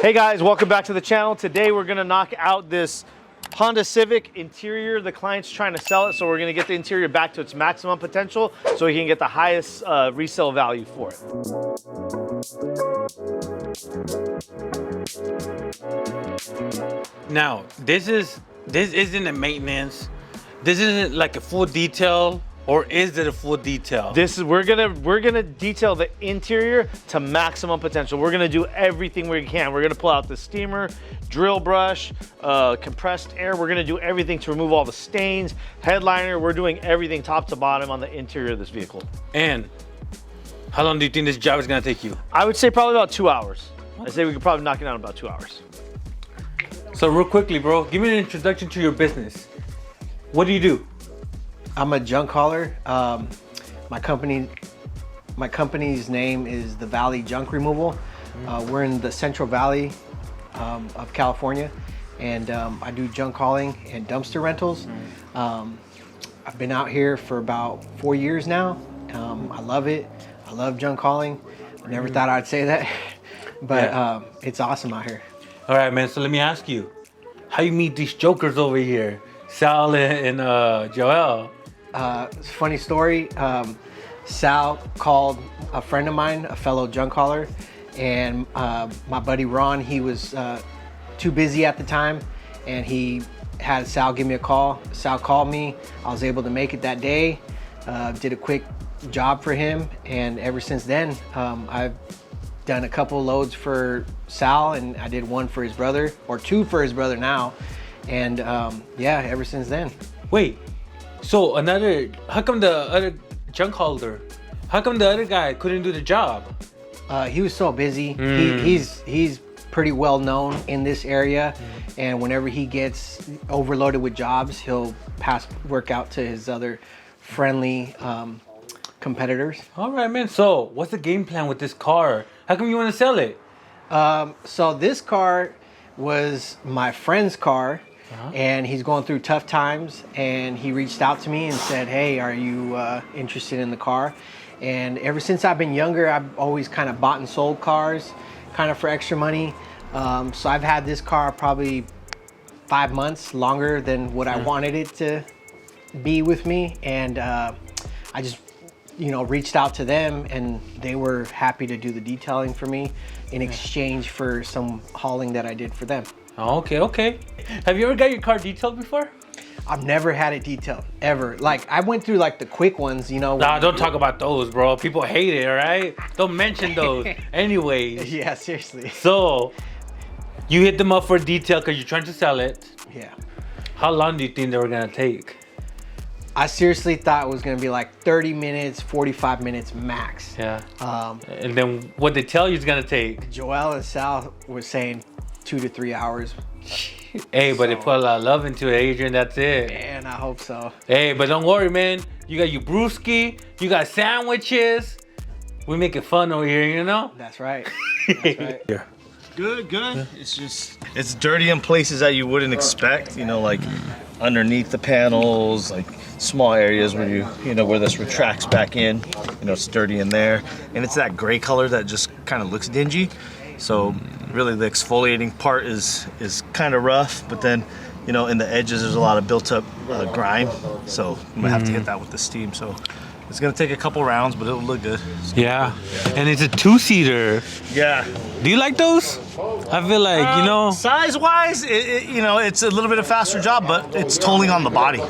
Hey guys, welcome back to the channel. Today we're gonna knock out this Honda Civic interior. The client's trying to sell it, so we're gonna get the interior back to its maximum potential so he can get the highest resale value for it. Now, this isn't a maintenance. This isn't like a full detail, or is it a full detail? We're gonna detail the interior to maximum potential. We're gonna do everything we can. We're gonna pull out the steamer, drill brush, compressed air. We're gonna do everything to remove all the stains, headliner. We're doing everything top to bottom on the interior of this vehicle. And how long do you think this job is gonna take you? I would say probably about 2 hours. I'd say we could probably knock it out in about 2 hours. So real quickly, bro, give me an introduction to your business. What do you do? I'm a junk hauler. My company's name is the Valley Junk Removal. We're in the Central Valley of California, and I do junk hauling and dumpster rentals. I've been out here for about 4 years now. I love it. I love junk hauling. I never thought I'd say that, but it's awesome out here. All right, man. So let me ask you, how you meet these jokers over here, Sal and Joel? Funny story. Sal called a friend of mine, a fellow junk hauler, and my buddy Ron, he was too busy at the time, and he had Sal give me a call. Sal called me. I was able to make it that day. Did a quick job for him, and ever since then, I've done a couple loads for Sal, and I did one for his brother, or two for his brother now, and yeah, ever since then. Wait. So how come the other junk hauler, how come the other guy couldn't do the job? He was so busy. He's pretty well known in this area, and whenever he gets overloaded with jobs, he'll pass work out to his other friendly competitors. All right, man. So what's the game plan with this car? How come you want to sell it? So this car was my friend's car. And he's going through tough times, and he reached out to me and said, hey, are you interested in the car? And ever since I've been younger, I've always kind of bought and sold cars kind of for extra money. So I've had this car probably 5 months longer than what I wanted it to be with me, and I just reached out to them, and they were happy to do the detailing for me in exchange for some hauling that I did for them. Okay. Have you ever got your car detailed before? I've never had it detailed, ever. Like, I went through like the quick ones, Nah, don't talk about those, bro. People hate it, all right? Don't mention those. Anyways. Yeah, seriously. So, you hit them up for a detail because you're trying to sell it. Yeah. How long do you think they were going to take? I seriously thought it was going to be like 30 minutes, 45 minutes max. Yeah. And then what they tell you is going to take? Joel and Sal were saying 2 to 3 hours. Hey, but they put a lot of love into it, Adrian. That's it. Man, I hope so. Hey, but don't worry, man. You got your brewski. You got sandwiches. We make it fun over here, That's right. That's right. Yeah. Good. It's dirty in places that you wouldn't expect, like underneath the panels, like small areas where where this retracts back in, it's dirty in there. And it's that gray color that just kind of looks dingy. So really the exfoliating part is kind of rough, but then in the edges there's a lot of built up grime, so you might have to hit that with the steam. So it's gonna take a couple rounds, but it'll look good. Yeah, and it's a 2-seater. Yeah. Do you like those? I feel like size wise, it's a little bit of faster job, but it's totally on the body.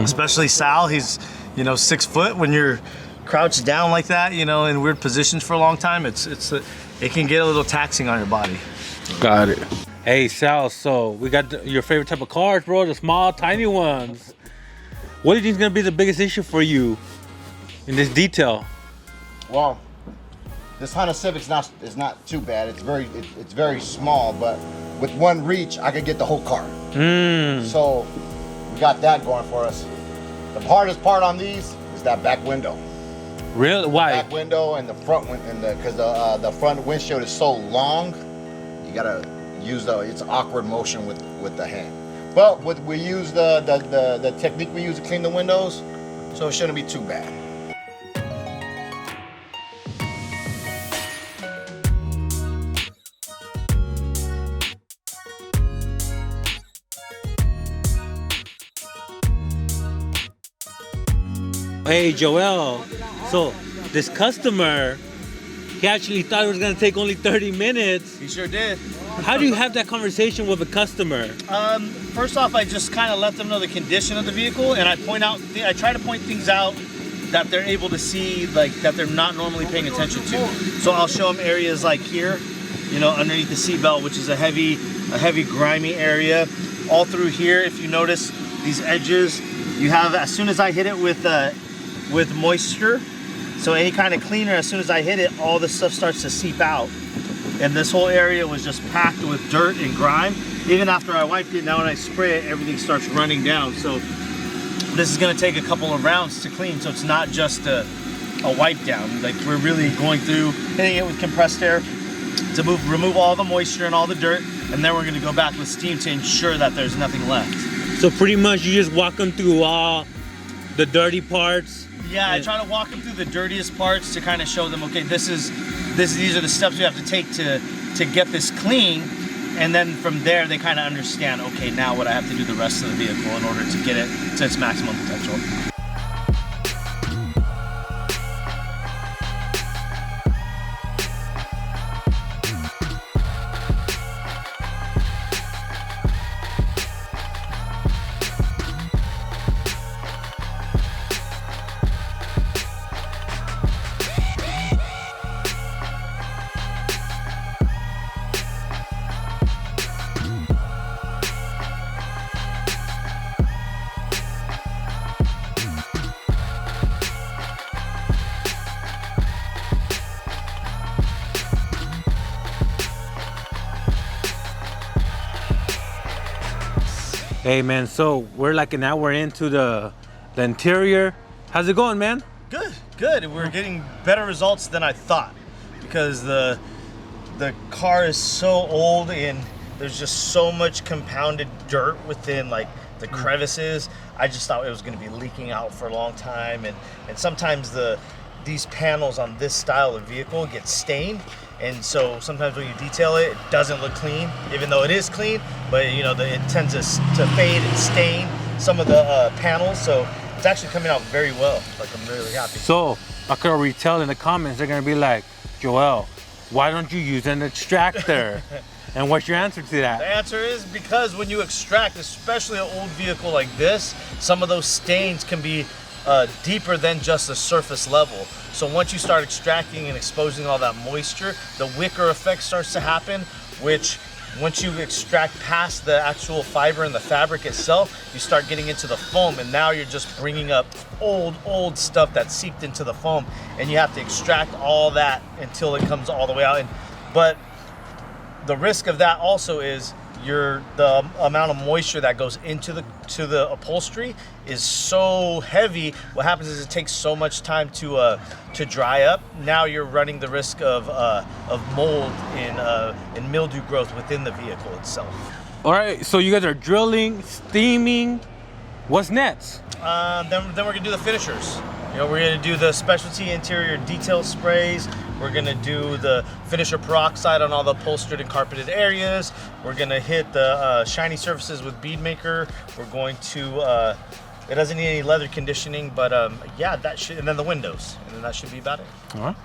Especially Sal, he's 6 foot. When you're crouched down like that, in weird positions for a long time, it can get a little taxing on your body. Got it. Hey Sal, so we got your favorite type of cars, bro, the small, tiny ones. What do you think is gonna be the biggest issue for you in this detail? Well, this Honda Civic's is not too bad. It's very small, but with one reach, I could get the whole car. So we got that going for us. The hardest part on these is that back window. Really? Why? Back window and the front because the front windshield is so long, you gotta use it's awkward motion with the hand. But we use the technique we use to clean the windows, so it shouldn't be too bad. Hey, Joel. So this customer, he actually thought it was gonna take only 30 minutes. He sure did. How do you have that conversation with a customer? First off, I just kind of let them know the condition of the vehicle, and I try to point things out that they're able to see, like that they're not normally paying attention to. So I'll show them areas like here, you know, underneath the seatbelt, which is a heavy grimy area. All through here, if you notice these edges, you have, as soon as I hit it with moisture, so any kind of cleaner, as soon as I hit it, all this stuff starts to seep out. And this whole area was just packed with dirt and grime. Even after I wiped it, now when I spray it, everything starts running down. So this is gonna take a couple of rounds to clean, so it's not just a wipe down. Like, we're really going through, hitting it with compressed air to remove all the moisture and all the dirt, and then we're gonna go back with steam to ensure that there's nothing left. So pretty much you just walk them through all the dirty parts. Yeah, I try to walk them through the dirtiest parts to kind of show them, okay, these are the steps we have to take to get this clean, and then from there they kind of understand, okay, now what I have to do the rest of the vehicle in order to get it to its maximum potential. Hey man, so we're like an hour into the interior. How's it going, man? Good. We're getting better results than I thought, because the car is so old and there's just so much compounded dirt within like the crevices. I just thought it was going to be leaking out for a long time, and sometimes these panels on this style of vehicle get stained. And so sometimes when you detail it, it doesn't look clean, even though it is clean. But you know, it tends to fade and stain some of the panels. So it's actually coming out very well. Like, I'm really happy. So I could already tell in the comments they're gonna be like, Joel, why don't you use an extractor? And what's your answer to that? The answer is because when you extract, especially an old vehicle like this, some of those stains can be deeper than just the surface level. So once you start extracting and exposing all that moisture, the wicker effect starts to happen, which once you extract past the actual fiber and the fabric itself, you start getting into the foam, and now you're just bringing up old stuff that seeped into the foam, and you have to extract all that until it comes all the way out. But the risk of that also is the amount of moisture that goes into the upholstery is so heavy. What happens is it takes so much time to dry up. Now you're running the risk of mold and mildew growth within the vehicle itself. All right, so you guys are drilling, steaming. What's next? Then we're gonna do the finishers. You know, we're gonna do the specialty interior detail sprays. We're gonna do the finisher peroxide on all the upholstered and carpeted areas. We're gonna hit the shiny surfaces with bead maker. We're going to, it doesn't need any leather conditioning, but yeah, that should, and then the windows, and then that should be about it. All right.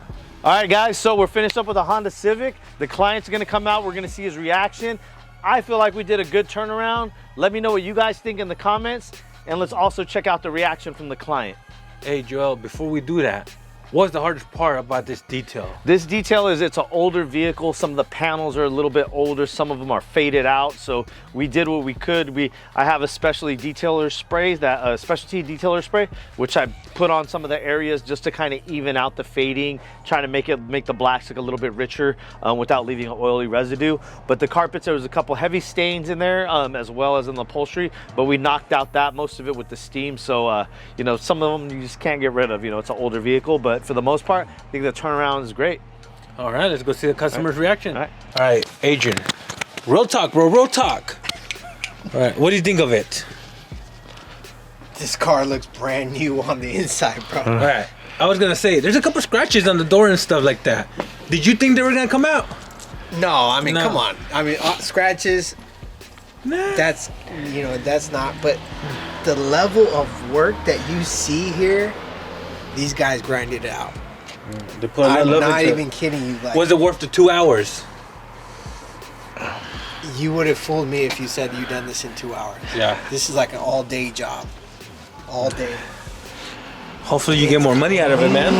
All right, guys, so we're finished up with a Honda Civic. The client's gonna come out, we're gonna see his reaction. I feel like we did a good turnaround. Let me know what you guys think in the comments, and let's also check out the reaction from the client. Hey Joel, before we do that, what's the hardest part about this detail? This detail is it's an older vehicle. Some of the panels are a little bit older. Some of them are faded out. So we did what we could. I have a specialty detailer spray, specialty detailer spray, which I put on some of the areas just to kind of even out the fading, trying to make the blacks look a little bit richer without leaving an oily residue. But the carpets, there was a couple heavy stains in there as well as in the upholstery, but we knocked out most of it with the steam. So you know, some of them you just can't get rid of. You know, it's an older vehicle, but for the most part, I think the turnaround is great. All right, let's go see the customer's reaction. All right, Adrian. Real talk, bro, real talk. All right, what do you think of it? This car looks brand new on the inside, bro. All right, I was gonna say, there's a couple scratches on the door and stuff like that. Did you think they were gonna come out? No, I mean, No. come on. I mean, scratches, Nah. that's, you know, that's not, but the level of work that you see here These guys grinded it out. They put a lot of I'm love not into even kidding you. Like, Was it worth the 2 hours? you would have fooled me if you said you done this in 2 hours. Yeah. This is like an all-day job. All day. Hopefully you get more money out of it, man.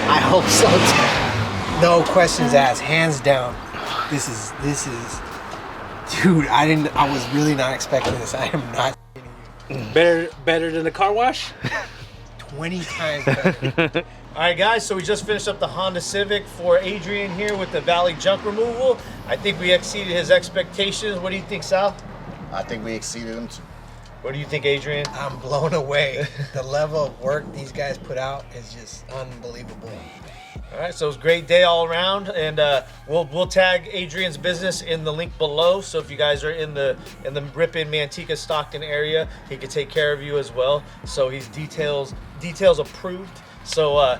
I hope so too. No questions asked. Hands down. This is. Dude, I was really not expecting this. I am not. Better than the car wash? 20 times better. All right, guys, so we just finished up the Honda Civic for Adrian here with the Valley junk removal. I think we exceeded his expectations. What do you think, Sal? I think we exceeded them too. What do you think, Adrian? I'm blown away. The level of work these guys put out is just unbelievable. All right, so it was a great day all around, and we'll tag Adrian's business in the link below. So if you guys are in the Ripon, Manteca, Stockton area, he could take care of you as well. So he's details approved. So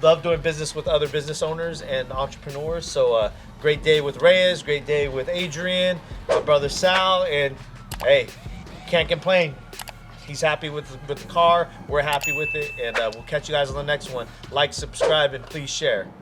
love doing business with other business owners and entrepreneurs. So great day with Reyes, great day with Adrian, my brother Sal, and hey, can't complain. He's happy with the car. We're happy with it. And we'll catch you guys on the next one. Like, subscribe, and please share.